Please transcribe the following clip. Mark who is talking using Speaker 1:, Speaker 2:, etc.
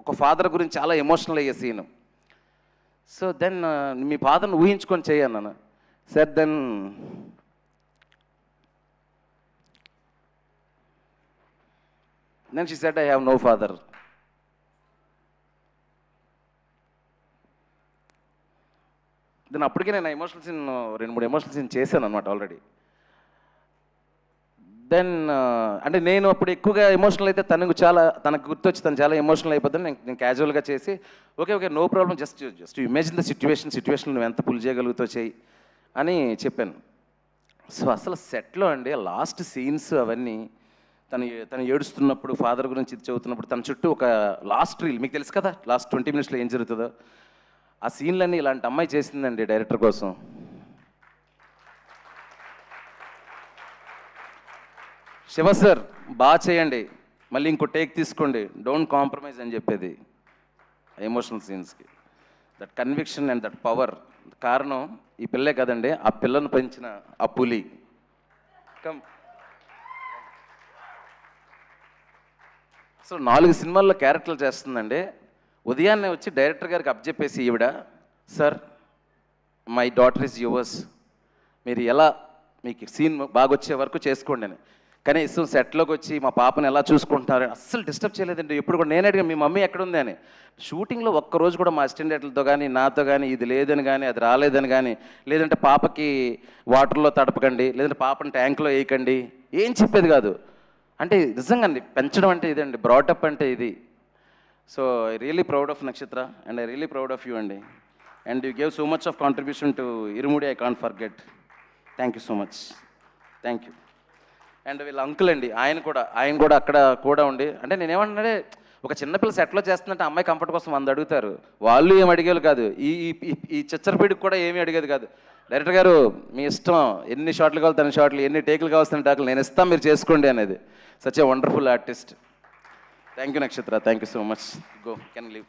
Speaker 1: ఒక ఫాదర్ గురించి చాలా ఎమోషనల్ అయ్యే సీన్. సో దెన్ మీ ఫాదర్ని ఊహించుకొని చేయన్నాను sir. Then she said I have no father. Then అప్పటికే నేను ఎమోషనల్ సీన్ 2-3 ఎమోషనల్ సీన్ చేశాను అనమాట ఆల్రెడీ. దెన్ అంటే నేను అప్పుడు ఎక్కువగా ఎమోషనల్ అయితే తనకు గుర్తొచ్చి తను చాలా ఎమోషనల్ అయిపోద్దని నేను క్యాజువల్గా చేసి okay no problem, just imagine the situation నువ్వు ఎంత పుల్ చేయగలుగుతావు చేయి అని చెప్పాను. సో అసలు సెట్లో అండి లాస్ట్ సీన్స్ అవన్నీ తను ఏడుస్తున్నప్పుడు ఫాదర్ గురించి ఇది చదువుతున్నప్పుడు తన చుట్టూ ఒక లాస్ట్ రీల్ మీకు తెలుసు కదా, లాస్ట్ 20 minutesలో ఏం జరుగుతుందో ఆ సీన్లన్నీ ఇలాంటి అమ్మాయి చేసిందండి డైరెక్టర్ కోసం. శివ సార్ బాగా చేయండి, మళ్ళీ ఇంకో టేక్ తీసుకోండి, డోంట్ కాంప్రమైజ్ అని చెప్పేది ఎమోషనల్ సీన్స్కి. That conviction and that power కారణం ఈ పిల్లే కదండి, ఆ పిల్లను పెంచిన ఆ పులి. అసలు 4 సినిమాల్లో క్యారెక్టర్లు చేస్తుందండి. ఉదయాన్నే వచ్చి డైరెక్టర్ గారికి అప్పచెప్పేసి ఈవిడ, sir my daughter is yours, మీరు ఎలా మీకు సీన్ బాగా వచ్చే వరకు చేసుకోండి అని. కనీసం సెట్లోకి వచ్చి మా పాపను ఎలా చూసుకుంటున్నారు అస్సలు డిస్టర్బ్ చేయలేదండి. ఎప్పుడు కూడా నేను అడిగాను మీ మమ్మీ ఎక్కడుంది అని. షూటింగ్లో ఒక్కరోజు కూడా మా అసిస్టెంట్ డైరెక్టర్లతో కానీ నాతో కానీ ఇది లేదని కానీ అది రాలేదని కానీ, లేదంటే పాపకి వాటర్లో తడపకండి, లేదంటే పాపని ట్యాంక్లో వేయకండి, ఏం చెప్పేది కాదు. అంటే నిజంగా అండి పెంచడం అంటే ఇదండి, బ్రాటప్ అంటే ఇది. So I really proud of Nakshatra and I really proud of you అండి. And you gave so much of contribution to Irumudi, I can't forget. Thank you so much, thank you. And వీళ్ళ అంకుల్ అండి, ఆయన కూడా అక్కడ కూడా ఉండి, అంటే నేనేమంటే ఒక చిన్నపిల్ల సెట్లో చేస్తుందంటే అమ్మాయి కంఫర్ట్ కోసం 100 అడుగుతారు, వాళ్ళు ఏమి అడిగేది కాదు. ఈ చిచ్చరపీడికి కూడా ఏమీ అడిగేది కాదు. డైరెక్టర్ గారు మీ ఇష్టం, ఎన్ని షాట్లు కావాలి తన షాట్లు, ఎన్ని టేకులు కావాల్సిన టేకులు నేను ఇస్తాను, మీరు చేసుకోండి అనేది. Such a wonderful artist. Thank you Nakshatra, thank you so much. Go can leave.